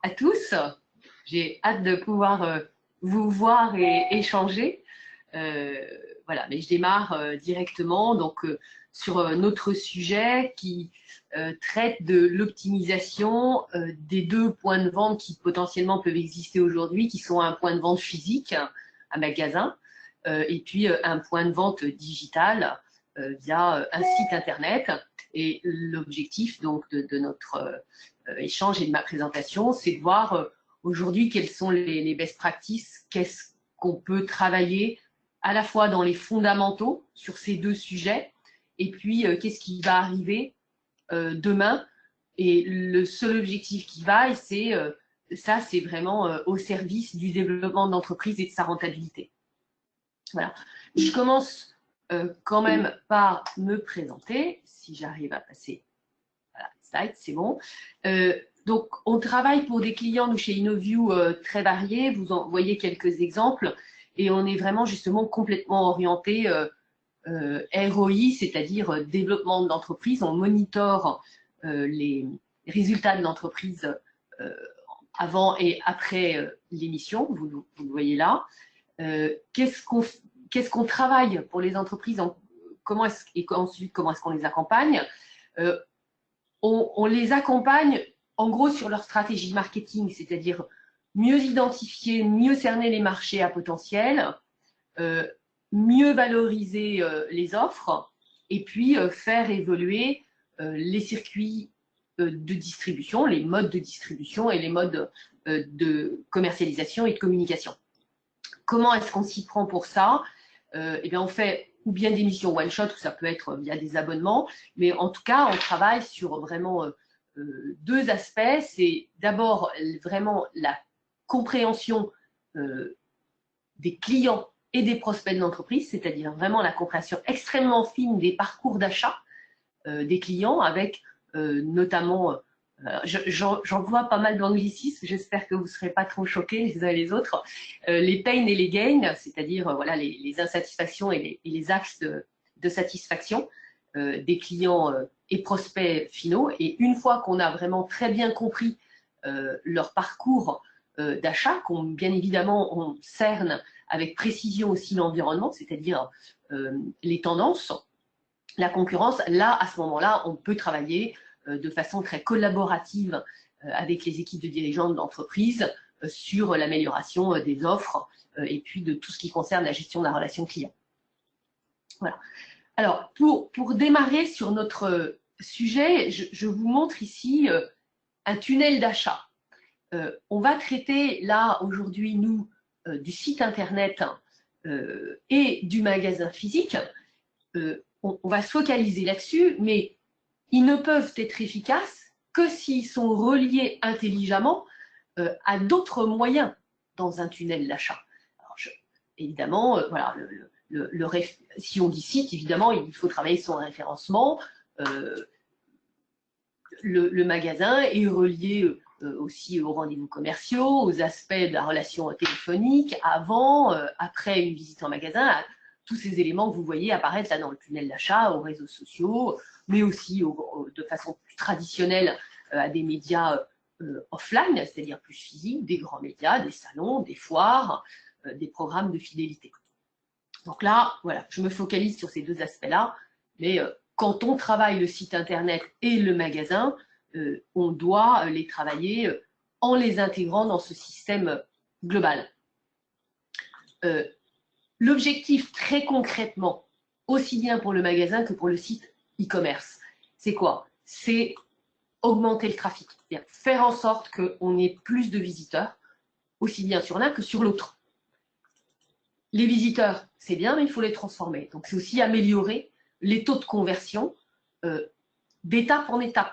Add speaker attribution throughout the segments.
Speaker 1: à tous. J'ai hâte de pouvoir vous voir et échanger. Voilà, mais je démarre directement donc sur notre sujet qui traite de l'optimisation des deux points de vente qui potentiellement peuvent exister aujourd'hui, qui sont un point de vente physique, un magasin, et puis un point de vente digital via un site internet. Et l'objectif donc de notre échange et de ma présentation, c'est de voir aujourd'hui quelles sont les best practices, qu'est-ce qu'on peut travailler à la fois dans les fondamentaux sur ces deux sujets, et puis qu'est-ce qui va arriver demain. Et le seul objectif qui vaille, c'est ça, c'est vraiment au service du développement de l'entreprise et de sa rentabilité. Voilà. Je commence quand même par me présenter, si j'arrive à passer voilà, slide, c'est bon. Donc, on travaille pour des clients, nous, chez Innoview, très variés. Vous en voyez quelques exemples. Et on est vraiment, justement, complètement orienté ROI, c'est-à-dire développement de l'entreprise. On monitore les résultats de l'entreprise avant et après l'émission. Vous le voyez là. Qu'est-ce qu'on travaille pour les entreprises ensuite, comment est-ce qu'on les accompagne on les accompagne en gros sur leur stratégie marketing, c'est-à-dire mieux identifier, mieux cerner les marchés à potentiel, mieux valoriser les offres et puis faire évoluer les circuits de distribution, les modes de distribution et les modes de commercialisation et de communication. Comment est-ce qu'on s'y prend pour ça? Eh bien, on fait ou bien des missions one-shot, ou ça peut être via des abonnements, mais en tout cas, on travaille sur vraiment deux aspects. C'est d'abord vraiment la compréhension des clients et des prospects de l'entreprise, c'est-à-dire vraiment la compréhension extrêmement fine des parcours d'achat des clients, avec notamment j'en vois pas mal d'anglicismes, j'espère que vous ne serez pas trop choqués les uns et les autres. Les pains et les gains, c'est-à-dire voilà, les insatisfactions et les axes de satisfaction des clients et prospects finaux. Et une fois qu'on a vraiment très bien compris leur parcours d'achat, qu'on bien évidemment on cerne avec précision aussi l'environnement, c'est-à-dire les tendances, la concurrence, là, à ce moment-là, on peut travailler de façon très collaborative avec les équipes de dirigeants de l'entreprise sur l'amélioration des offres et puis de tout ce qui concerne la gestion de la relation client. Voilà. Alors, pour démarrer sur notre sujet, je vous montre ici un tunnel d'achat. On va traiter là, aujourd'hui, nous, du site Internet et du magasin physique. On va se focaliser là-dessus, mais ils ne peuvent être efficaces que s'ils sont reliés intelligemment à d'autres moyens dans un tunnel d'achat. Évidemment, voilà, si on dit site, évidemment, il faut travailler sur un référencement. Le magasin est relié aussi aux rendez-vous commerciaux, aux aspects de la relation téléphonique, avant, après une visite en magasin, tous ces éléments que vous voyez apparaître là dans le tunnel d'achat, aux réseaux sociaux, mais aussi de façon plus traditionnelle à des médias offline, c'est-à-dire plus physiques, des grands médias, des salons, des foires, des programmes de fidélité. Donc là, voilà, je me focalise sur ces deux aspects-là, mais quand on travaille le site internet et le magasin, on doit les travailler en les intégrant dans ce système global. L'objectif très concrètement, aussi bien pour le magasin que pour le site e-commerce, c'est quoi? C'est augmenter le trafic, c'est-à-dire faire en sorte qu'on ait plus de visiteurs, aussi bien sur l'un que sur l'autre. Les visiteurs, c'est bien, mais il faut les transformer. Donc, c'est aussi améliorer les taux de conversion d'étape en étape.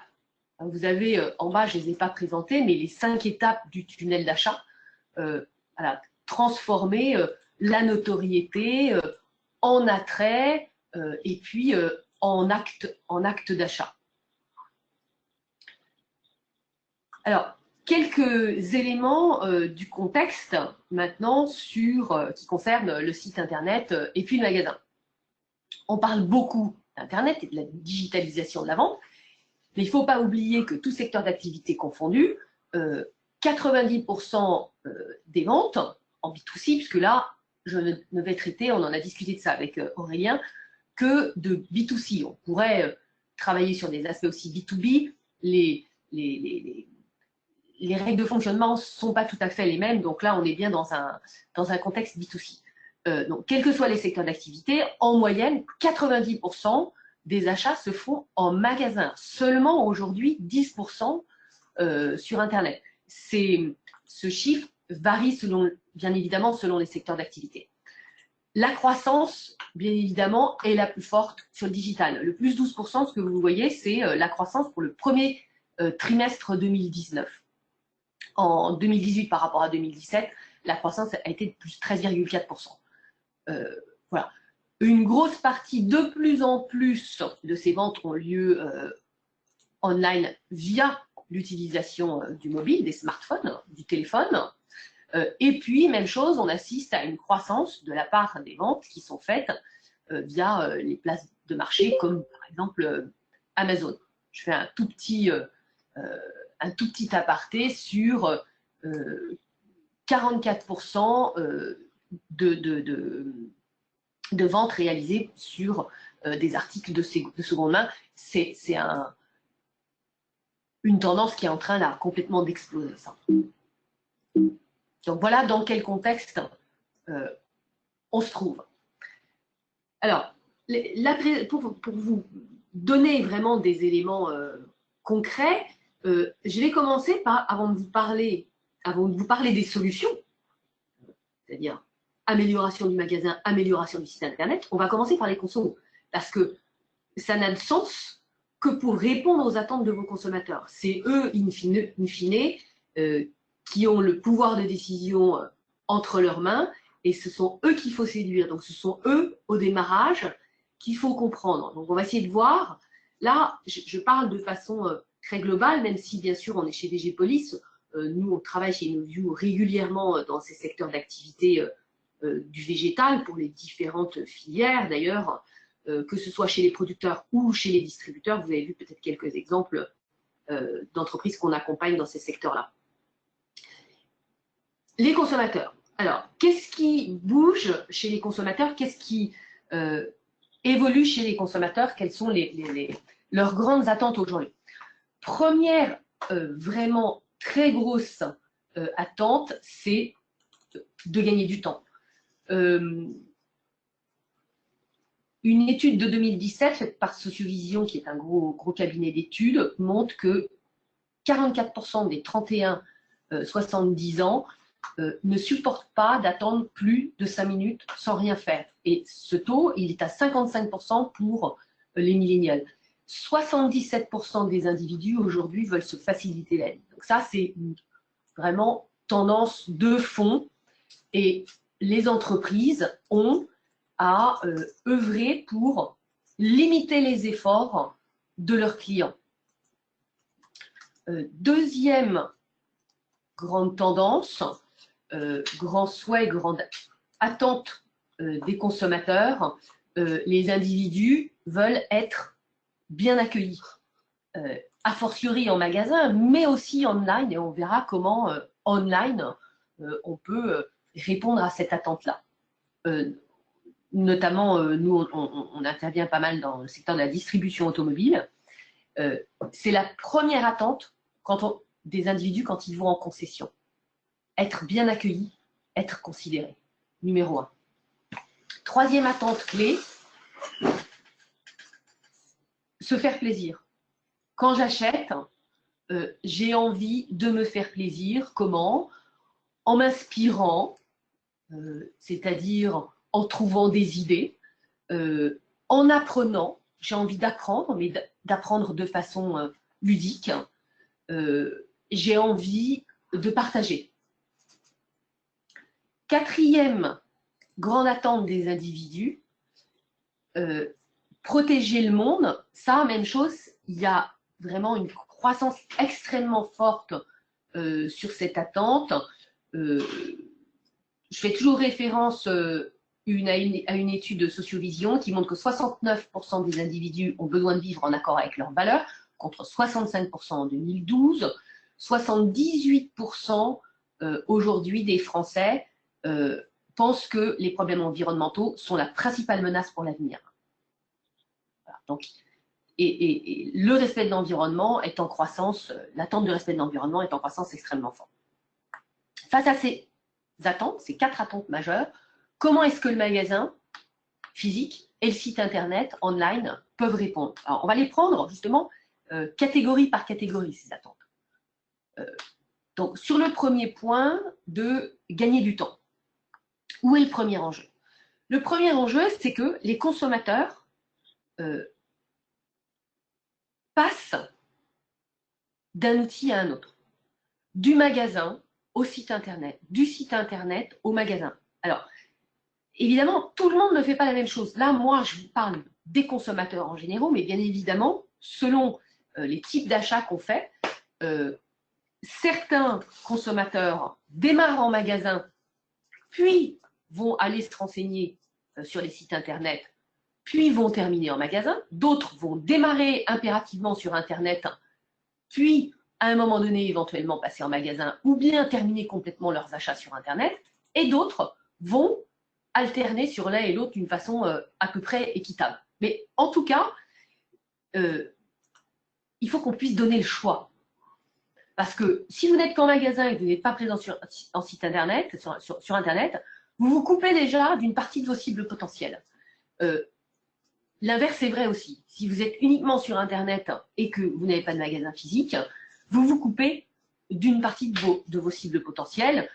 Speaker 1: Vous avez en bas, je ne les ai pas présentés, mais les 5 étapes du tunnel d'achat. Voilà, transformer la notoriété en attrait et puis en acte d'achat. Alors, quelques éléments du contexte maintenant sur qui concernent le site internet et puis le magasin. On parle beaucoup d'internet et de la digitalisation de la vente, mais il ne faut pas oublier que tout secteur d'activité confondu, 90% des ventes en B2C, puisque là, je ne vais traiter, on en a discuté de ça avec Aurélien, que de B2C. On pourrait travailler sur des aspects aussi B2B. Les règles de fonctionnement ne sont pas tout à fait les mêmes, donc là, on est bien dans un contexte B2C. Donc, quels que soient les secteurs d'activité, en moyenne, 90% des achats se font en magasin. Seulement aujourd'hui, 10% sur Internet. Ce chiffre varie bien évidemment selon les secteurs d'activité. La croissance, bien évidemment, est la plus forte sur le digital. Le plus 12%, ce que vous voyez, c'est la croissance pour le premier trimestre 2019. En 2018 par rapport à 2017, la croissance a été de plus 13,4%. Voilà. Une grosse partie, de plus en plus de ces ventes ont lieu online via l'utilisation du mobile, des smartphones, du téléphone. Et puis, même chose, on assiste à une croissance de la part des ventes qui sont faites via les places de marché, comme par exemple Amazon. Je fais un tout petit aparté sur 44% de ventes réalisées sur des articles de seconde main. C'est une tendance qui est en train là, complètement d'exploser. Ça. Donc voilà dans quel contexte on se trouve. Alors, pour vous donner vraiment des éléments concrets, je vais commencer par, avant de vous parler des solutions, c'est-à-dire amélioration du magasin, amélioration du site internet, on va commencer par les consommateurs, parce que ça n'a de sens que pour répondre aux attentes de vos consommateurs. C'est eux, in fine, qui ont le pouvoir de décision entre leurs mains, et ce sont eux qu'il faut séduire. Donc ce sont eux, au démarrage, qu'il faut comprendre. Donc on va essayer de voir. Là, je parle de façon très globale, même si bien sûr on est chez DG Police. Nous, on travaille chez InnoView régulièrement dans ces secteurs d'activité du végétal pour les différentes filières. D'ailleurs, que ce soit chez les producteurs ou chez les distributeurs, vous avez vu peut-être quelques exemples d'entreprises qu'on accompagne dans ces secteurs-là. Les consommateurs. Alors, qu'est-ce qui bouge chez les consommateurs? Qu'est-ce qui évolue chez les consommateurs? Quelles sont leurs grandes attentes aujourd'hui? Première vraiment très grosse attente, c'est de gagner du temps. Une étude de 2017 faite par Sociovision, qui est un gros cabinet d'études, montre que 44% des 31-70 ans ne supportent pas d'attendre plus de 5 minutes sans rien faire. Et ce taux, il est à 55% pour les millénials. 77% des individus aujourd'hui veulent se faciliter la vie. Donc ça, c'est vraiment tendance de fond. Et les entreprises ont à œuvrer pour limiter les efforts de leurs clients. Deuxième grande tendance, grand souhait, grande attente des consommateurs, les individus veulent être bien accueillis, a fortiori en magasin, mais aussi online, et on verra comment online on peut répondre à cette attente-là. Notamment, nous, on intervient pas mal dans le secteur de la distribution automobile. C'est la première attente des individus quand ils vont en concession. Être bien accueillis, être considérés. Numéro 1. Troisième attente clé, se faire plaisir. Quand j'achète, j'ai envie de me faire plaisir. Comment? En m'inspirant, c'est-à-dire en trouvant des idées, en apprenant. J'ai envie d'apprendre, mais d'apprendre de façon ludique. J'ai envie de partager. Quatrième grande attente des individus, protéger le monde. Ça, même chose, il y a vraiment une croissance extrêmement forte sur cette attente. Je fais toujours référence à une étude de Sociovision qui montre que 69% des individus ont besoin de vivre en accord avec leurs valeurs, contre 65% en 2012. 78% aujourd'hui des Français pensent que les problèmes environnementaux sont la principale menace pour l'avenir. Voilà, donc, et le respect de l'environnement est en croissance, l'attente du respect de l'environnement est en croissance extrêmement forte. Face à ces attentes, ces 4 attentes majeures, comment est-ce que le magasin physique et le site internet online peuvent répondre? Alors, on va les prendre justement catégorie par catégorie, ces attentes. Donc, sur le premier point de gagner du temps, où est le premier enjeu? Le premier enjeu, c'est que les consommateurs passent d'un outil à un autre, du magasin au site internet, du site internet au magasin. Alors, évidemment, tout le monde ne fait pas la même chose. Là, moi, je vous parle des consommateurs en général, mais bien évidemment, selon les types d'achats qu'on fait, certains consommateurs démarrent en magasin, puis vont aller se renseigner sur les sites internet, puis vont terminer en magasin. D'autres vont démarrer impérativement sur internet, puis à un moment donné éventuellement passer en magasin, ou bien terminer complètement leurs achats sur internet. Et d'autres vont alterner sur l'un et l'autre d'une façon à peu près équitable. Mais en tout cas, il faut qu'on puisse donner le choix. Parce que si vous n'êtes qu'en magasin et que vous n'êtes pas présent en site internet, sur internet, vous vous coupez déjà d'une partie de vos cibles potentielles. L'inverse est vrai aussi. Si vous êtes uniquement sur internet et que vous n'avez pas de magasin physique, vous vous coupez d'une partie de vos cibles potentielles.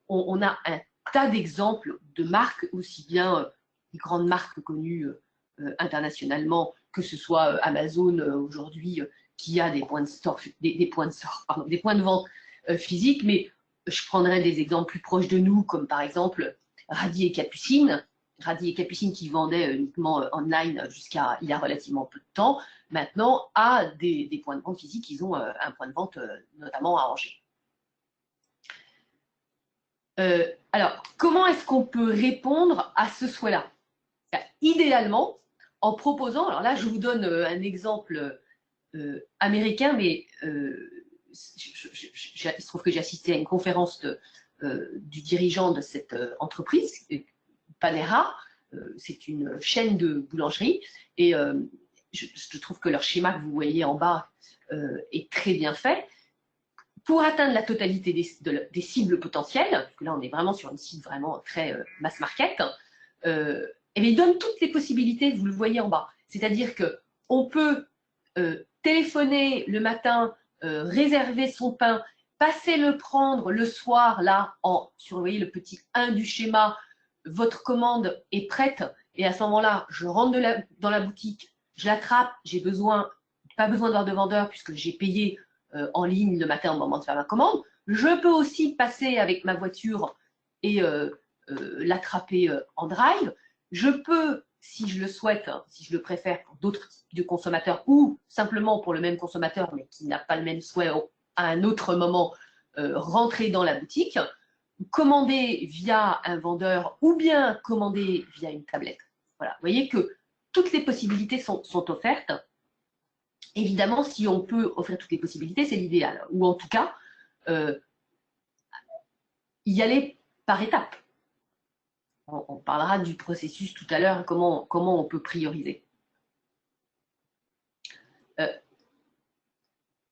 Speaker 1: On a un tas d'exemples de marques, aussi bien des grandes marques connues internationalement, que ce soit Amazon aujourd'hui, qui a des points de vente physiques, mais je prendrai des exemples plus proches de nous, comme par exemple Radis et Capucine. Radis et Capucine qui vendaient uniquement online jusqu'à il y a relativement peu de temps, maintenant a des points de vente physiques. Ils ont un point de vente notamment à Angers. Alors, comment est-ce qu'on peut répondre à ce souhait-là? Idéalement, en proposant, alors là je vous donne un exemple américain, mais il se trouve que j'ai assisté à une conférence du dirigeant de cette entreprise, Panera. C'est une chaîne de boulangerie, et je trouve que leur schéma que vous voyez en bas est très bien fait. Pour atteindre la totalité des cibles potentielles, parce que là on est vraiment sur une cible vraiment très mass market, et il donne toutes les possibilités, vous le voyez en bas. C'est-à-dire qu'on peut téléphoner le matin, réserver son pain, passer le prendre le soir, là, sur, vous voyez, le petit 1 du schéma, votre commande est prête, et à ce moment-là, je rentre dans la boutique, je l'attrape, pas besoin d'avoir de vendeur puisque j'ai payé en ligne le matin au moment de faire ma commande. Je peux aussi passer avec ma voiture et l'attraper en drive. Je peux, si je le souhaite, si je le préfère pour d'autres types de consommateurs, ou simplement pour le même consommateur mais qui n'a pas le même souhait à un autre moment, rentrer dans la boutique, commander via un vendeur ou bien commander via une tablette. Voilà, vous voyez que toutes les possibilités sont offertes. Évidemment, si on peut offrir toutes les possibilités, c'est l'idéal. Ou en tout cas, y aller par étapes. On parlera du processus tout à l'heure, comment on peut prioriser.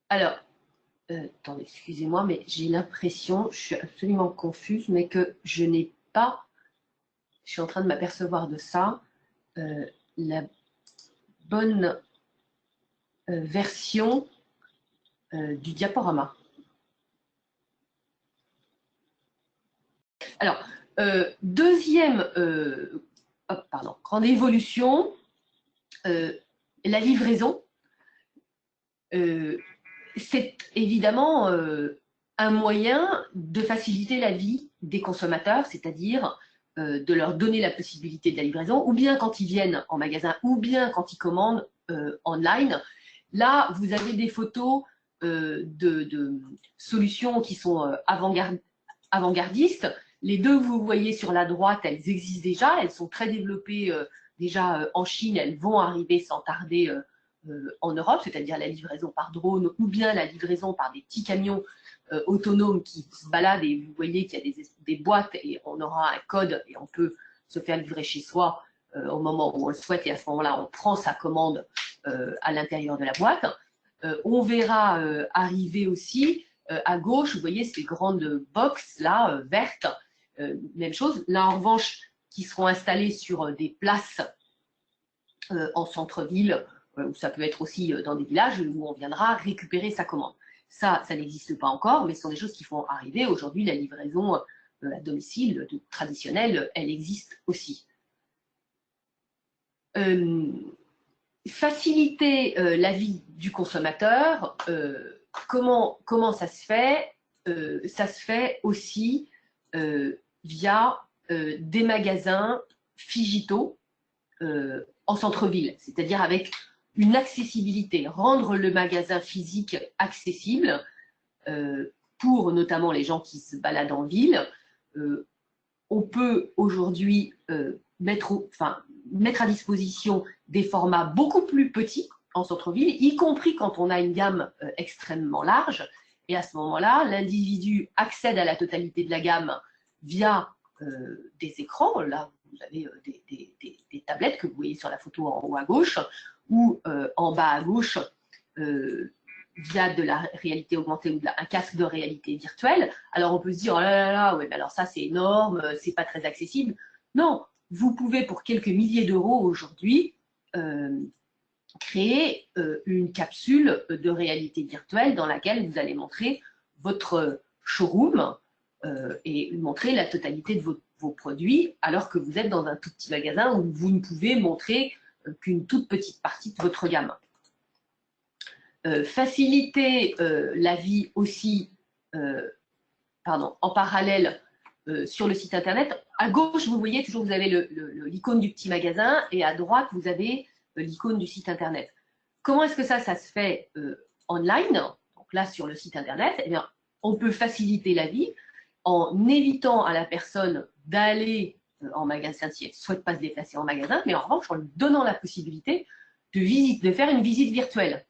Speaker 1: Alors, attendez, excusez-moi, mais j'ai l'impression, je suis absolument confuse, mais que je n'ai pas, je suis en train de m'apercevoir de ça, la bonne version du diaporama. Alors, deuxième grande évolution, la livraison. C'est évidemment un moyen de faciliter la vie des consommateurs, c'est-à-dire de leur donner la possibilité de la livraison, ou bien quand ils viennent en magasin, ou bien quand ils commandent online. Là, vous avez des photos de solutions qui sont avant-gardistes. Les deux que vous voyez sur la droite, elles existent déjà, elles sont très développées déjà en Chine, elles vont arriver sans tarder en Europe, c'est-à-dire la livraison par drone ou bien la livraison par des petits camions autonomes qui se baladent, et vous voyez qu'il y a des boîtes et on aura un code et on peut se faire livrer chez soi au moment où on le souhaite, et à ce moment-là, on prend sa commande à l'intérieur de la boîte. On verra arriver aussi à gauche, vous voyez ces grandes boxes là, vertes, même chose. Là, en revanche, qui seront installées sur des places en centre-ville, ou ça peut être aussi dans des villages où on viendra récupérer sa commande. Ça n'existe pas encore, mais ce sont des choses qui font arriver. Aujourd'hui, la livraison à domicile traditionnelle, elle existe aussi. Faciliter la vie du consommateur, comment ça se fait? Ça se fait aussi via des magasins Figito en centre-ville, c'est-à-dire avec une accessibilité, rendre le magasin physique accessible pour notamment les gens qui se baladent en ville. On peut aujourd'hui mettre à disposition des formats beaucoup plus petits en centre-ville, y compris quand on a une gamme extrêmement large. Et à ce moment-là, l'individu accède à la totalité de la gamme via des écrans. Là, vous avez des tablettes que vous voyez sur la photo en haut à gauche, ou en bas à gauche, via de la réalité augmentée ou un casque de réalité virtuelle. Alors on peut se dire, oh là là, ouais, mais alors ça c'est énorme, c'est pas très accessible. Non, vous pouvez pour quelques milliers d'euros aujourd'hui créer une capsule de réalité virtuelle dans laquelle vous allez montrer votre showroom et montrer la totalité de vos produits, alors que vous êtes dans un tout petit magasin où vous ne pouvez montrer qu'une toute petite partie de votre gamme. Faciliter la vie aussi en parallèle sur le site internet. À gauche, vous voyez toujours, vous avez l'icône du petit magasin, et à droite, vous avez l'icône du site internet. Comment est-ce que ça se fait online? Donc là, sur le site internet, eh bien, on peut faciliter la vie en évitant à la personne d'aller en magasin si elle ne souhaite pas se déplacer en magasin, mais en revanche, en lui donnant la possibilité de faire une visite virtuelle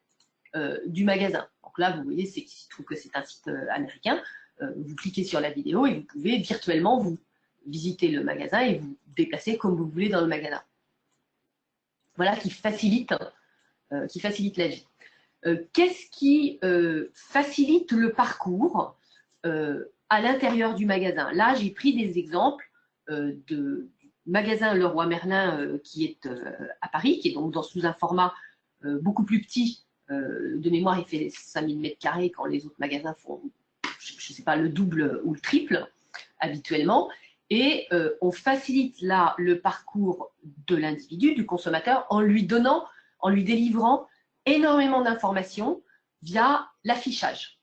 Speaker 1: du magasin. Donc là, vous voyez, il se trouve que c'est un site américain. Vous cliquez sur la vidéo et vous pouvez virtuellement vous visiter le magasin et vous déplacer comme vous voulez dans le magasin. Voilà, qui facilite la vie. Qu'est-ce qui facilite le parcours à l'intérieur du magasin? Là, j'ai pris des exemples du magasin Leroy Merlin qui est à Paris, qui est donc sous un format beaucoup plus petit. De mémoire, il fait 5000 m² quand les autres magasins font, je ne sais pas, le double ou le triple habituellement. Et on facilite là le parcours de l'individu, du consommateur, en lui délivrant énormément d'informations via l'affichage.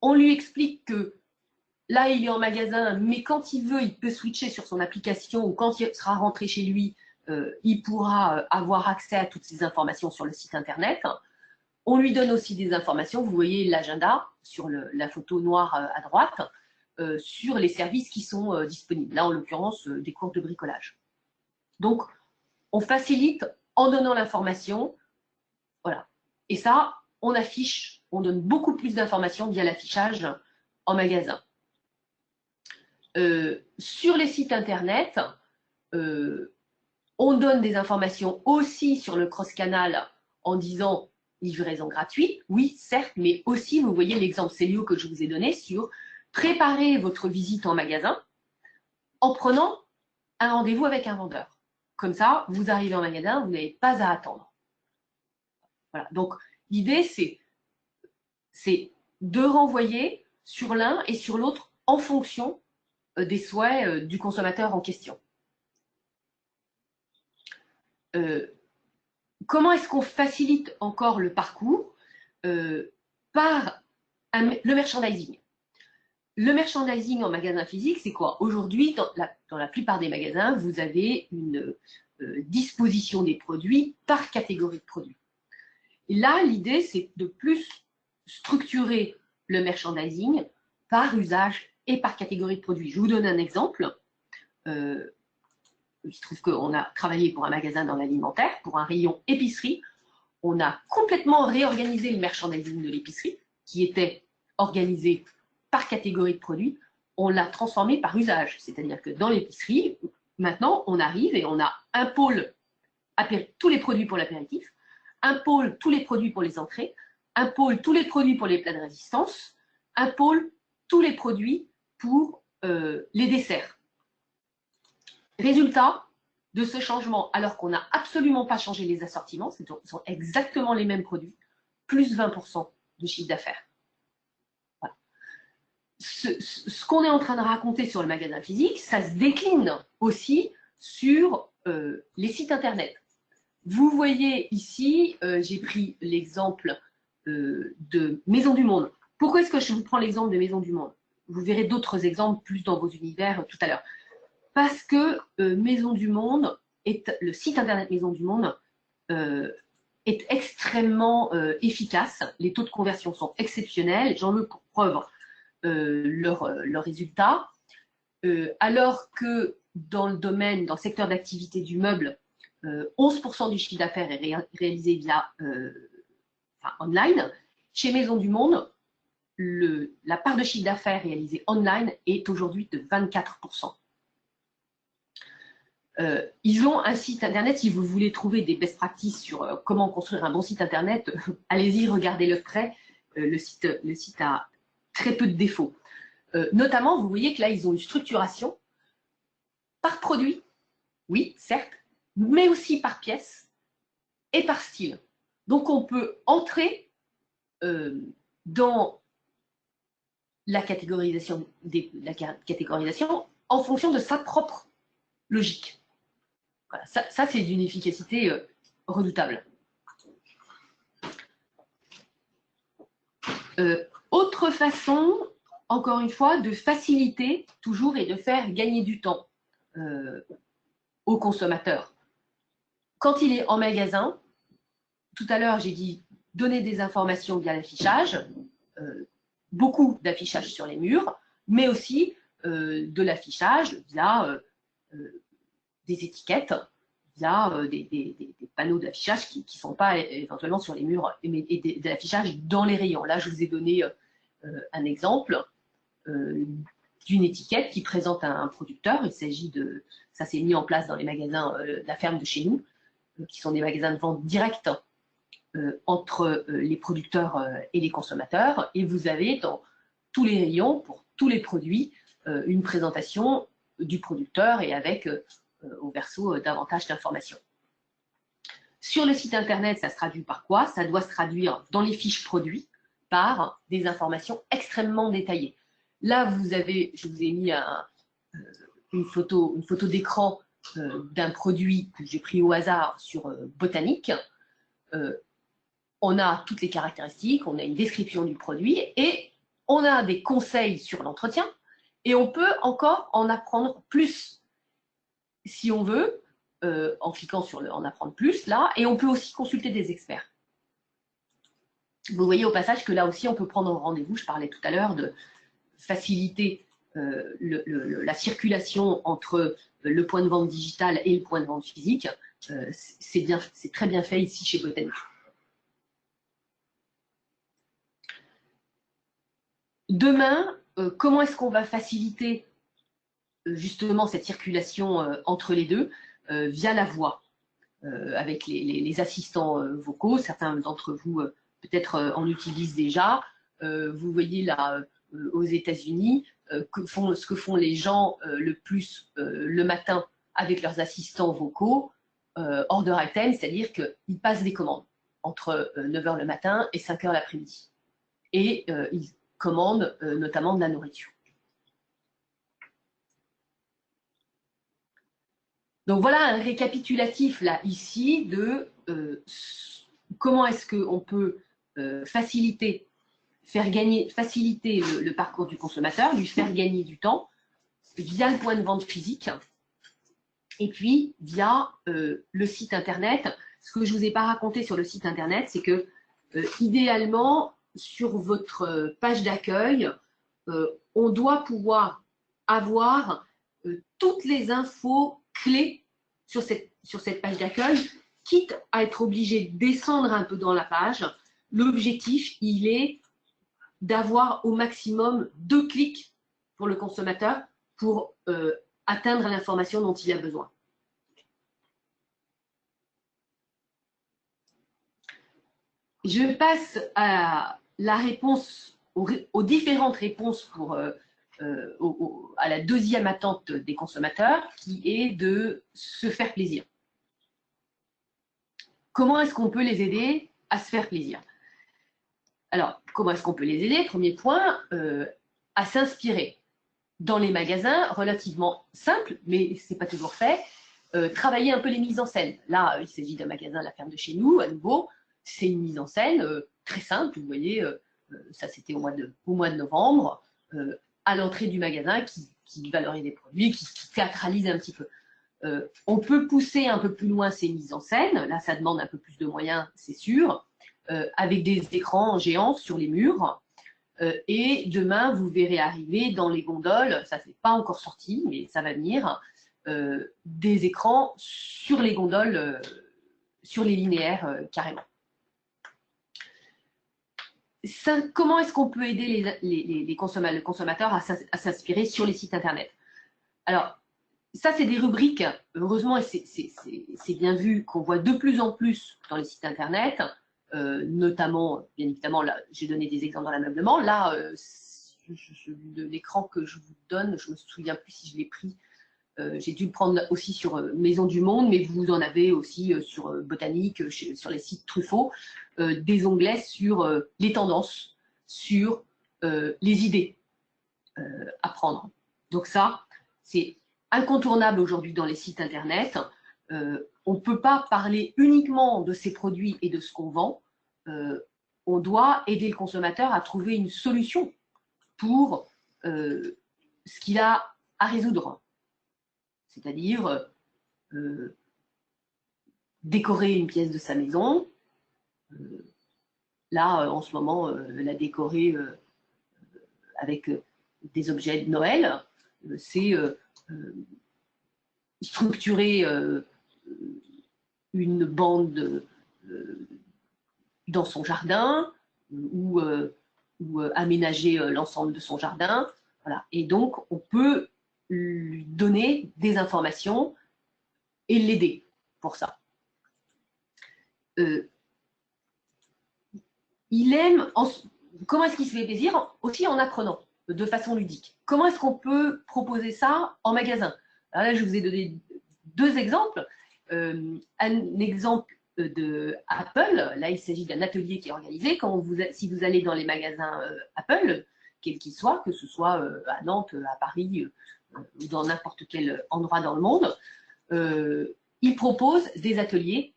Speaker 1: On lui explique que là, il est en magasin, mais quand il veut, il peut switcher sur son application, ou quand il sera rentré chez lui, il pourra avoir accès à toutes ces informations sur le site internet. On lui donne aussi des informations, vous voyez l'agenda sur la photo noire à droite, sur les services qui sont disponibles. Là, en l'occurrence, des cours de bricolage. Donc, on facilite en donnant l'information. Voilà. Et ça, on affiche, on donne beaucoup plus d'informations via l'affichage en magasin. Sur les sites internet, on donne des informations aussi sur le cross-canal en disant livraison gratuite, oui, certes, mais aussi, vous voyez l'exemple Célio que je vous ai donné sur préparer votre visite en magasin en prenant un rendez-vous avec un vendeur. Comme ça, vous arrivez en magasin, vous n'avez pas à attendre. Voilà. Donc, l'idée, c'est de renvoyer sur l'un et sur l'autre en fonction des souhaits du consommateur en question. Comment est-ce qu'on facilite encore le parcours? Par le merchandising. Le merchandising en magasin physique, c'est quoi? Aujourd'hui, dans la plupart des magasins, vous avez une disposition des produits par catégorie de produits. Et là, l'idée, c'est de plus structurer le merchandising par usage et par catégorie de produits. Je vous donne un exemple. Il se trouve qu'on a travaillé pour un magasin dans l'alimentaire, pour un rayon épicerie. on a complètement réorganisé le merchandising de l'épicerie, qui était organisé par catégorie de produits. On l'a transformé par usage. C'est-à-dire que dans l'épicerie, maintenant, on arrive et on a un pôle tous les produits pour l'apéritif, un pôle tous les produits pour les entrées, un pôle tous les produits pour les plats de résistance, un pôle tous les produits pour les desserts. Résultat de ce changement, alors qu'on n'a absolument pas changé les assortiments, ce sont exactement les mêmes produits, plus 20% de chiffre d'affaires. Voilà. Ce qu'on est en train de raconter sur le magasin physique, ça se décline aussi sur les sites internet. Vous voyez ici, j'ai pris l'exemple de Maison du Monde. Pourquoi est-ce que je vous prends l'exemple de Maison du Monde? Vous verrez d'autres exemples plus dans vos univers tout à l'heure. Parce que Maison du Monde, le site internet Maison du Monde est extrêmement efficace. Les taux de conversion sont exceptionnels. J'en veux pour preuve leurs résultats. Alors que dans le domaine, dans le secteur d'activité du meuble, 11% du chiffre d'affaires est réalisé via online. Chez Maison du Monde, la part de chiffre d'affaires réalisée online est aujourd'hui de 24%. Ils ont un site internet, si vous voulez trouver des best practices sur comment construire un bon site internet, allez-y, regardez-le près. Le site a très peu de défauts. Notamment, vous voyez que là, ils ont une structuration par produit, oui, certes, mais aussi par pièce et par style. Donc, on peut entrer dans la catégorisation en fonction de sa propre logique. Voilà, ça c'est d'une efficacité redoutable. Autre façon, encore une fois, de faciliter toujours et de faire gagner du temps au consommateur. Quand il est en magasin, tout à l'heure j'ai dit donner des informations via l'affichage, beaucoup d'affichage sur les murs, mais aussi de l'affichage via des étiquettes, via des panneaux d'affichage qui ne sont pas éventuellement sur les murs, et de l'affichage dans les rayons. Là, je vous ai donné un exemple d'une étiquette qui présente un producteur. Il s'agit de, ça s'est mis en place dans les magasins La Ferme de chez nous, qui sont des magasins de vente directe entre les producteurs et les consommateurs. Et vous avez dans tous les rayons, pour tous les produits, une présentation du producteur et avec au verso davantage d'informations. Sur le site internet, ça se traduit par quoi? Ça doit se traduire dans les fiches produits par des informations extrêmement détaillées. Là, je vous ai mis une photo d'écran d'un produit que j'ai pris au hasard sur Botanique. On a toutes les caractéristiques, on a une description du produit et on a des conseils sur l'entretien et on peut encore en apprendre plus si on veut, en cliquant sur le « En apprendre plus », là, et on peut aussi consulter des experts. Vous voyez au passage que là aussi, on peut prendre rendez-vous. Je parlais tout à l'heure de faciliter la circulation entre le point de vente digital et le point de vente physique. C'est très bien fait ici chez Botanique. Demain, comment est-ce qu'on va faciliter justement cette circulation entre les deux via la voix, avec les assistants vocaux. Certains d'entre vous peut-être en utilisent déjà. Vous voyez là aux États-Unis ce que font les gens le plus le matin avec leurs assistants vocaux, order item, c'est-à-dire qu'ils passent des commandes entre 9h le matin et 5h l'après-midi. Et ils commandent notamment de la nourriture. Donc voilà un récapitulatif là ici de comment est-ce qu'on peut faciliter le parcours du consommateur, lui faire gagner du temps via le point de vente physique et puis via le site internet. Ce que je ne vous ai pas raconté sur le site internet, c'est que idéalement sur votre page d'accueil, on doit pouvoir avoir toutes les infos clés sur cette page d'accueil quitte à être obligé de descendre un peu dans la page, l'objectif, il est d'avoir au maximum 2 clics pour le consommateur pour atteindre l'information dont il a besoin. Je passe à la réponse, aux différentes réponses pour, à la deuxième attente des consommateurs, qui est de se faire plaisir. Comment est-ce qu'on peut les aider à se faire plaisir? Alors, comment est-ce qu'on peut les aider? Premier point, à s'inspirer. Dans les magasins, relativement simple, mais ce n'est pas toujours fait, travailler un peu les mises en scène. Là, il s'agit d'un magasin, la ferme de chez nous, à nouveau. C'est une mise en scène très simple, vous voyez, ça c'était au mois de novembre, à l'entrée du magasin, qui valorise les produits, qui théâtralise un petit peu. On peut pousser un peu plus loin ces mises en scène, là ça demande un peu plus de moyens, c'est sûr, avec des écrans géants sur les murs. Et demain, vous verrez arriver dans les gondoles, ça n'est pas encore sorti, mais ça va venir, des écrans sur les gondoles, sur les linéaires carrément. Ça, comment est-ce qu'on peut aider le consommateur à s'inspirer sur les sites internet? Alors, ça, c'est des rubriques, heureusement, et c'est bien vu qu'on voit de plus en plus dans les sites internet, notamment, bien évidemment, là, j'ai donné des exemples dans l'ameublement. Là, de l'écran que je vous donne, je ne me souviens plus si je l'ai pris. J'ai dû le prendre aussi sur Maison du Monde, mais vous en avez aussi sur Botanique, sur les sites Truffaut, des onglets sur les tendances, sur les idées à prendre. Donc ça, c'est incontournable aujourd'hui dans les sites internet. On ne peut pas parler uniquement de ces produits et de ce qu'on vend. On doit aider le consommateur à trouver une solution pour ce qu'il a à résoudre. C'est-à-dire décorer une pièce de sa maison. Là, en ce moment, la décorer avec des objets de Noël, c'est structurer une bande dans son jardin ou aménager l'ensemble de son jardin. Voilà. Et donc, on peut lui donner des informations et l'aider pour ça. Il aime, comment est-ce qu'il se fait plaisir? Aussi en apprenant, de façon ludique. Comment est-ce qu'on peut proposer ça en magasin? Alors là, je vous ai donné 2 exemples. Un exemple de Apple, là il s'agit d'un atelier qui est organisé. Si vous allez dans les magasins Apple, quels qu'ils soient, que ce soit à Nantes, à Paris ou dans n'importe quel endroit dans le monde, ils proposent des ateliers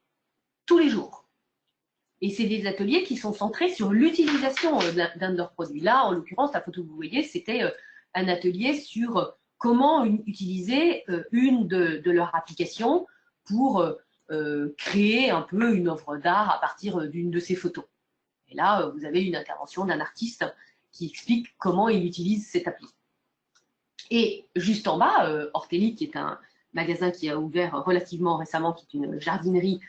Speaker 1: tous les jours. Et c'est des ateliers qui sont centrés sur l'utilisation d'un de leurs produits. Là, en l'occurrence, la photo que vous voyez, c'était un atelier sur comment utiliser une de leurs applications pour créer un peu une œuvre d'art à partir d'une de ces photos. Et là, vous avez une intervention d'un artiste qui explique comment il utilise cette appli. Et juste en bas, Ortelli, qui est un magasin qui a ouvert relativement récemment, qui est une jardinerie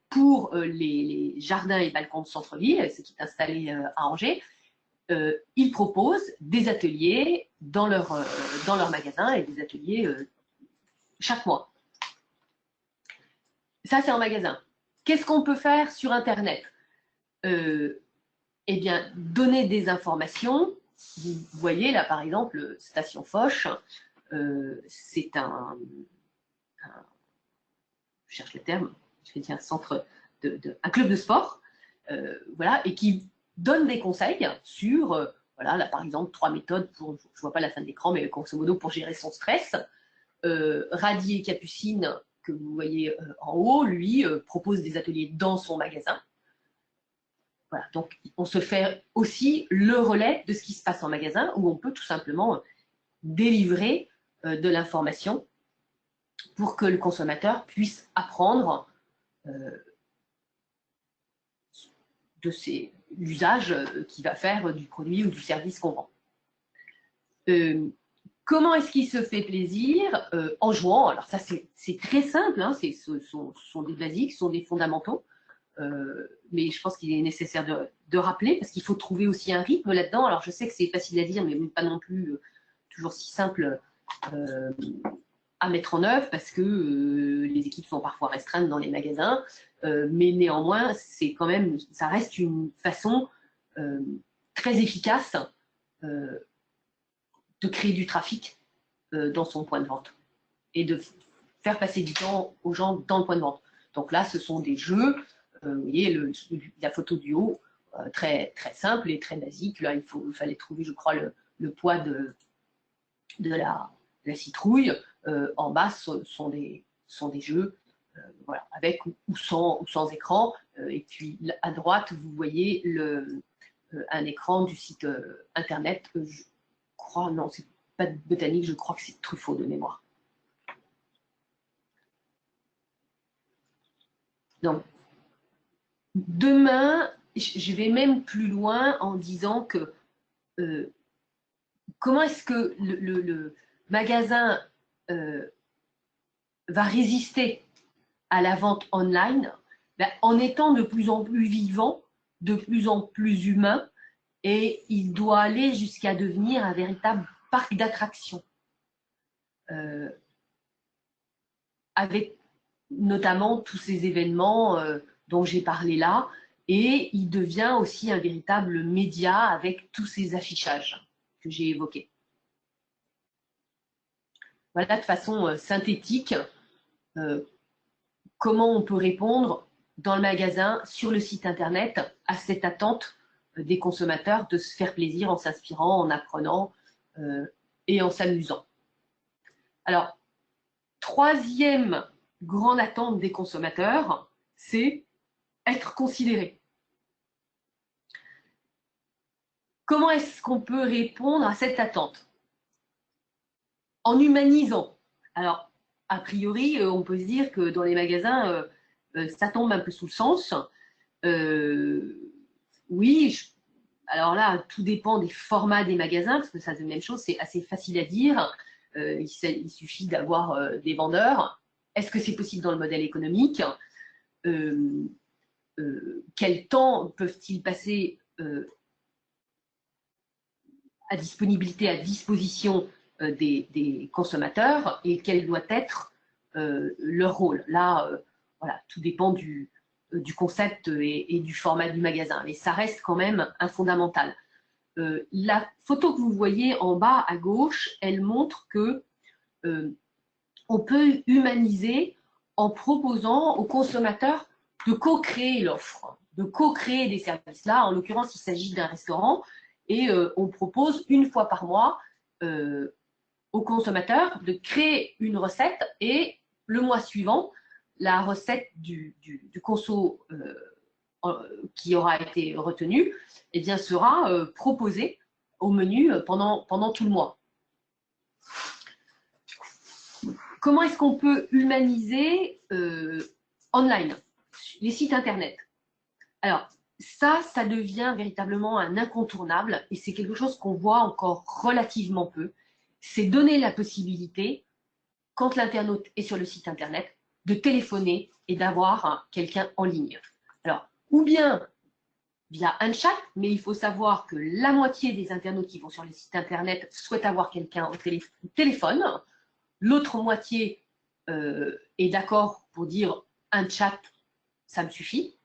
Speaker 1: pour les jardins et balcons de centre-ville, ce qui est installé à Angers, ils proposent des ateliers dans leur magasin et des ateliers chaque mois. Ça, c'est en magasin. Qu'est-ce qu'on peut faire sur Internet? Eh bien, donner des informations. Vous voyez là, par exemple, Station Foch, c'est un, je cherche le terme, je vais dire un centre, un club de sport, voilà, et qui donne des conseils sur, voilà, là par exemple, 3 méthodes pour, je vois pas la fin de l'écran, mais grosso modo pour gérer son stress. Radi et Capucine, que vous voyez en haut, lui, propose des ateliers dans son magasin. Voilà, donc on se fait aussi le relais de ce qui se passe en magasin, où on peut tout simplement délivrer de l'information pour que le consommateur puisse apprendre de l'usage qu'il va faire du produit ou du service qu'on vend. Comment est-ce qu'il se fait plaisir? En jouant. Alors ça, c'est très simple, hein, ce sont des basiques, ce sont des fondamentaux. Mais je pense qu'il est nécessaire de rappeler, parce qu'il faut trouver aussi un rythme là-dedans. Alors je sais que c'est facile à dire, mais pas non plus toujours si simple à mettre en œuvre, parce que les équipes sont parfois restreintes dans les magasins, mais néanmoins, c'est quand même, ça reste une façon très efficace de créer du trafic dans son point de vente et de faire passer du temps aux gens dans le point de vente. Donc là, ce sont des jeux, vous voyez, la photo du haut, très, très simple et très basique. Là, il fallait trouver, je crois, le poids de la citrouille. En bas, sont des jeux, voilà, avec ou sans écran. Et puis à droite, vous voyez un écran du site internet. Je crois, non, c'est pas de botanique, je crois que c'est Truffaut de mémoire. Donc, demain, je vais même plus loin en disant que comment est-ce que le magasin va résister à la vente online? Ben, en étant de plus en plus vivant, de plus en plus humain, et il doit aller jusqu'à devenir un véritable parc d'attractions. Avec notamment tous ces événements dont j'ai parlé là, et il devient aussi un véritable média avec tous ces affichages que j'ai évoqués. Voilà de façon synthétique comment on peut répondre dans le magasin, sur le site internet, à cette attente des consommateurs de se faire plaisir en s'inspirant, en apprenant et en s'amusant. Alors, troisième grande attente des consommateurs, c'est être considéré. Comment est-ce qu'on peut répondre à cette attente? En humanisant. Alors, a priori, on peut se dire que dans les magasins, ça tombe un peu sous le sens. Oui, alors là, tout dépend des formats des magasins, parce que ça, c'est la même chose, c'est assez facile à dire. Il suffit d'avoir des vendeurs. Est-ce que c'est possible dans le modèle économique? Quel temps peuvent-ils passer à disposition des consommateurs, et quel doit être leur rôle? Là, voilà, tout dépend du concept et du format du magasin, mais ça reste quand même un fondamental. La photo que vous voyez en bas à gauche, elle montre que on peut humaniser en proposant aux consommateurs de co-créer l'offre, de co-créer des services. Là, en l'occurrence, il s'agit d'un restaurant, et on propose une fois par mois aux consommateurs de créer une recette, et le mois suivant, la recette du conso qui aura été retenue, eh bien, sera proposée au menu pendant tout le mois. Comment est-ce qu'on peut humaniser online, les sites internet? Alors, ça devient véritablement un incontournable, et c'est quelque chose qu'on voit encore relativement peu. C'est donner la possibilité, quand l'internaute est sur le site internet, de téléphoner et d'avoir quelqu'un en ligne. Alors, ou bien via un chat, mais il faut savoir que la moitié des internautes qui vont sur les sites internet souhaitent avoir quelqu'un au téléphone. L'autre moitié est d'accord pour dire un chat, ça me suffit.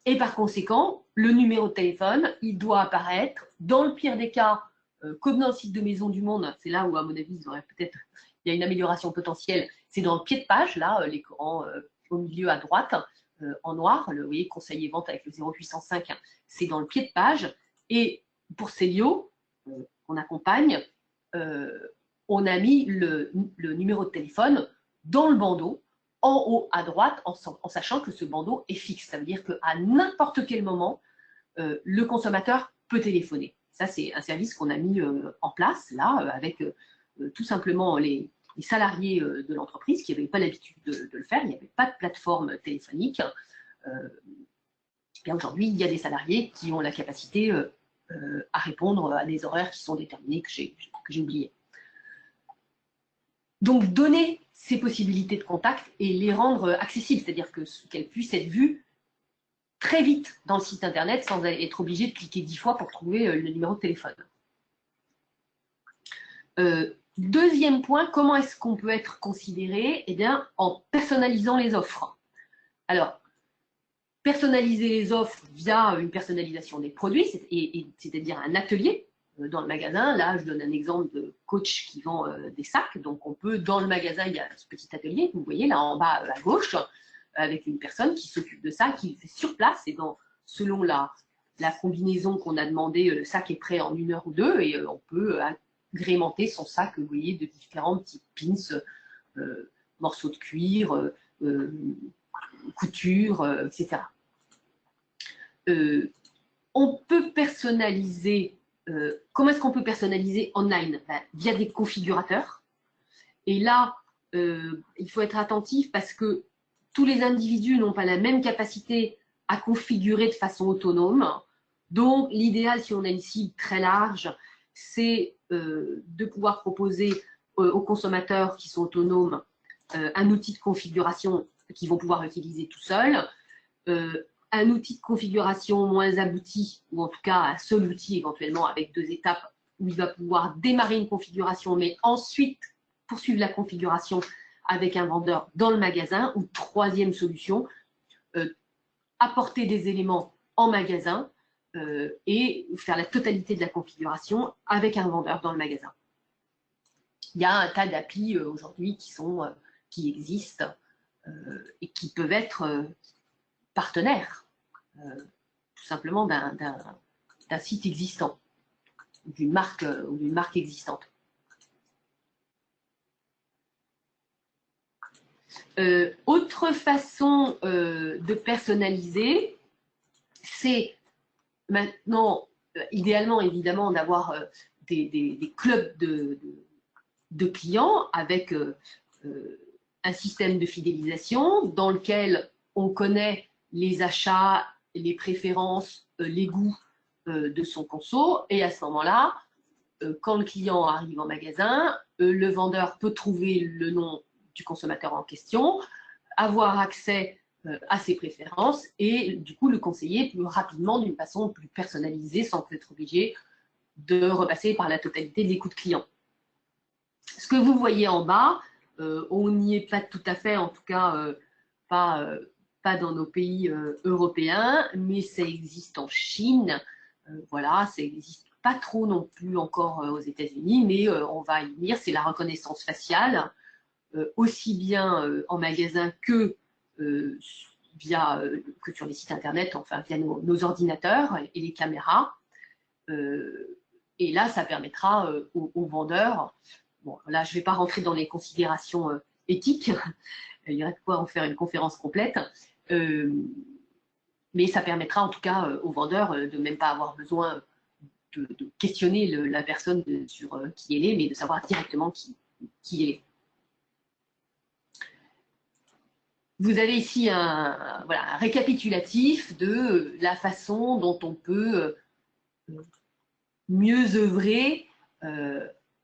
Speaker 1: Et par conséquent, le numéro de téléphone, il doit apparaître, dans le pire des cas, comme dans le site de Maison du Monde. C'est là où, à mon avis, il y a une amélioration potentielle. C'est dans le pied de page, là, l'écran au milieu à droite, en noir. Vous voyez, conseiller vente avec le 0805, c'est dans le pied de page. Et pour Célio, qu'on accompagne, on a mis le numéro de téléphone dans le bandeau, en haut à droite, en sachant que ce bandeau est fixe. Ça veut dire qu'à n'importe quel moment, le consommateur peut téléphoner. Ça, c'est un service qu'on a mis en place, là, avec tout simplement les salariés de l'entreprise qui n'avaient pas l'habitude de le faire. Il n'y avait pas de plateforme téléphonique. Et aujourd'hui, il y a des salariés qui ont la capacité à répondre à des horaires qui sont déterminés, que j'ai oubliés. Donc, donner ces possibilités de contact et les rendre accessibles, c'est-à-dire qu'elles puissent être vues très vite dans le site internet sans être obligé de cliquer 10 fois pour trouver le numéro de téléphone. Deuxième point, comment est-ce qu'on peut être considéré? Eh bien, en personnalisant les offres. Alors, personnaliser les offres via une personnalisation des produits, c'est-à-dire un atelier dans le magasin. Là, je donne un exemple de coach qui vend des sacs. Donc, on peut, dans le magasin, il y a ce petit atelier que vous voyez là en bas à gauche, avec une personne qui s'occupe de ça, qui le fait sur place. Et selon la combinaison qu'on a demandé, le sac est prêt en 1 heure ou 2 et on peut agrémenter son sac, vous voyez, de différents petits pins, morceaux de cuir, couture, etc. On peut personnaliser. Comment est-ce qu'on peut personnaliser online? Via des configurateurs. Et là, il faut être attentif parce que tous les individus n'ont pas la même capacité à configurer de façon autonome. Donc, l'idéal, si on a une cible très large, c'est de pouvoir proposer aux consommateurs qui sont autonomes un outil de configuration qu'ils vont pouvoir utiliser tout seuls, un outil de configuration moins abouti, ou en tout cas un seul outil éventuellement avec 2 étapes où il va pouvoir démarrer une configuration, mais ensuite poursuivre la configuration avec un vendeur dans le magasin, ou troisième solution, apporter des éléments en magasin et faire la totalité de la configuration avec un vendeur dans le magasin. Il y a un tas d'applis aujourd'hui qui existent et qui peuvent être partenaires, tout simplement d'un site existant, d'une marque existante. Autre façon de personnaliser, c'est maintenant, idéalement évidemment, d'avoir des clubs de clients avec un système de fidélisation dans lequel on connaît les achats, les préférences, les goûts de son conso. Et à ce moment-là, quand le client arrive en magasin, le vendeur peut trouver le nom du consommateur en question, avoir accès à ses préférences et du coup le conseiller plus rapidement d'une façon plus personnalisée sans être obligé de repasser par la totalité des coûts de client. Ce que vous voyez en bas, on n'y est pas tout à fait, en tout cas pas dans nos pays européens, mais ça existe en Chine. Voilà, ça n'existe pas trop non plus encore aux États-Unis, mais on va y venir. C'est la reconnaissance faciale, aussi bien en magasin que sur les sites internet, enfin via nos ordinateurs et les caméras. Et là, ça permettra aux vendeurs. Bon, là, je ne vais pas rentrer dans les considérations éthiques. Il y aurait de quoi en faire une conférence complète. Mais ça permettra en tout cas aux vendeurs de même pas avoir besoin de questionner la personne sur qui elle est, mais de savoir directement qui elle est. Vous avez ici un récapitulatif de la façon dont on peut mieux œuvrer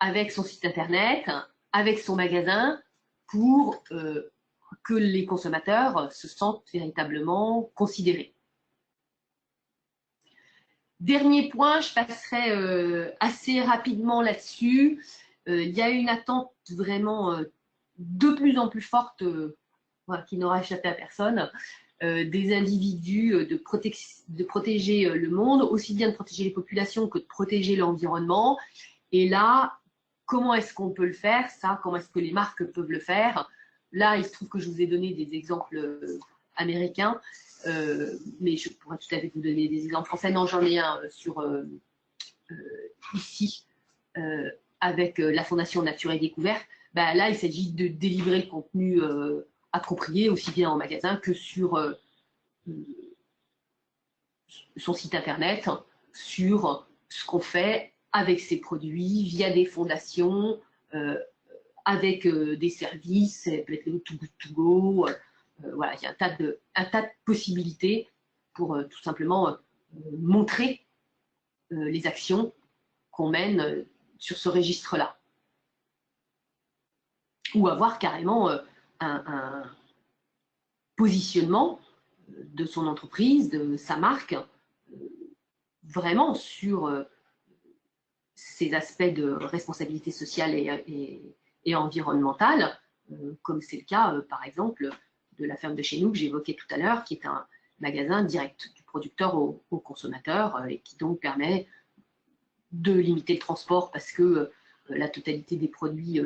Speaker 1: avec son site internet, avec son magasin, pour que les consommateurs se sentent véritablement considérés. Dernier point, je passerai assez rapidement là-dessus. Il y a une attente vraiment de plus en plus forte, qui n'aura échappé à personne, des individus de protéger le monde, aussi bien de protéger les populations que de protéger l'environnement. Et là, comment est-ce qu'on peut le faire, ça? Comment est-ce que les marques peuvent le faire? Là, il se trouve que je vous ai donné des exemples américains, mais je pourrais tout à fait vous donner des exemples français. Non, j'en ai un ici, avec la Fondation Nature et Découverte. Ben, là, il s'agit de délivrer le contenu approprié, aussi bien en magasin que sur son site internet, sur ce qu'on fait avec ses produits via des fondations, avec des services, peut-être le Too Good To Go. Voilà, il y a un tas de possibilités pour tout simplement montrer les actions qu'on mène sur ce registre-là. ou avoir carrément un positionnement de son entreprise, de sa marque, vraiment sur ces aspects de responsabilité sociale et environnementale, comme c'est le cas, par exemple, de la ferme de chez nous que j'évoquais tout à l'heure, qui est un magasin direct du producteur au consommateur et qui donc permet de limiter le transport parce que la totalité des produits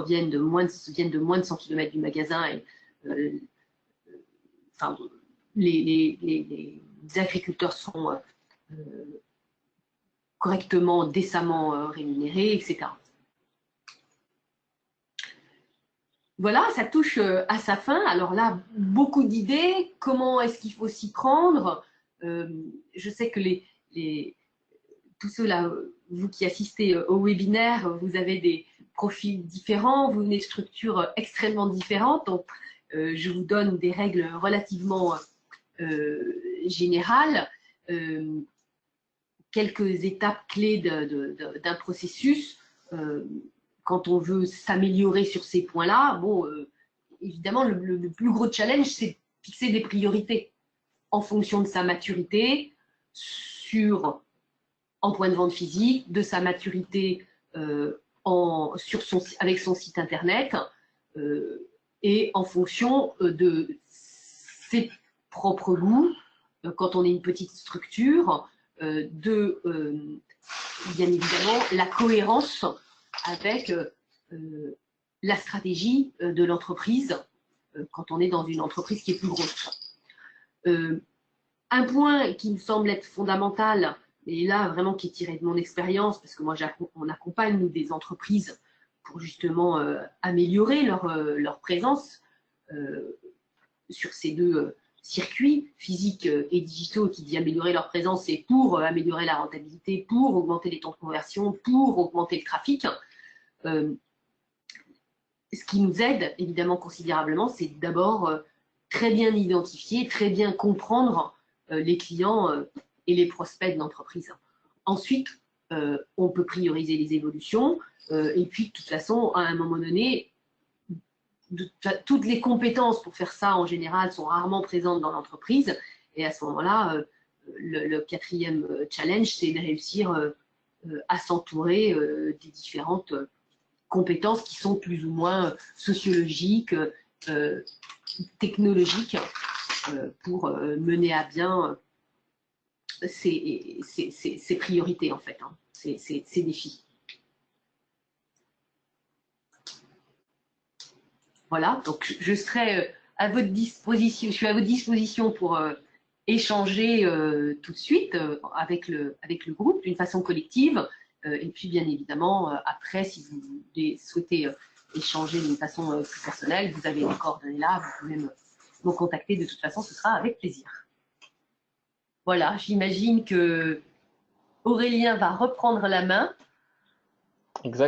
Speaker 1: viennent de moins de 100 km du magasin et enfin, les agriculteurs sont correctement, décemment rémunérés, etc. Voilà, ça touche à sa fin. Alors là, beaucoup d'idées. Comment est-ce qu'il faut s'y prendre? Je sais que tous ceux-là, vous qui assistez au webinaire, vous avez des profils différents, vous venez de structures extrêmement différentes. Donc, je vous donne des règles relativement générales. Quelques étapes clés d'un processus. Quand on veut s'améliorer sur ces points-là, bon, évidemment, le plus gros challenge, c'est fixer des priorités en fonction de sa maturité en point de vente physique, de sa maturité avec son site internet et en fonction de ses propres goûts, quand on est une petite structure, bien évidemment la cohérence avec la stratégie de l'entreprise quand on est dans une entreprise qui est plus grosse. Un point qui me semble être fondamental, et là vraiment qui est tiré de mon expérience, parce que moi on accompagne nous des entreprises pour justement améliorer leur présence sur ces deux circuits physiques et digitaux, qui dit améliorer leur présence et pour améliorer la rentabilité, pour augmenter les temps de conversion, pour augmenter le trafic. Ce qui nous aide évidemment considérablement, c'est d'abord très bien identifier, très bien comprendre les clients et les prospects de l'entreprise. Ensuite, on peut prioriser les évolutions et puis de toute façon, à un moment donné, toutes les compétences pour faire ça en général sont rarement présentes dans l'entreprise et à ce moment-là, le quatrième challenge, c'est de réussir à s'entourer des différentes compétences qui sont plus ou moins sociologiques, technologiques, pour mener à bien ces priorités en fait, hein, ces défis. Voilà, donc je serai à votre disposition, je suis à votre disposition pour échanger tout de suite avec le groupe d'une façon collective. Et puis bien évidemment, après, si vous souhaitez échanger d'une façon plus personnelle, vous avez les coordonnées là, vous pouvez me contacter. De toute façon, ce sera avec plaisir. Voilà, j'imagine que Aurélien va reprendre la main.
Speaker 2: Exact.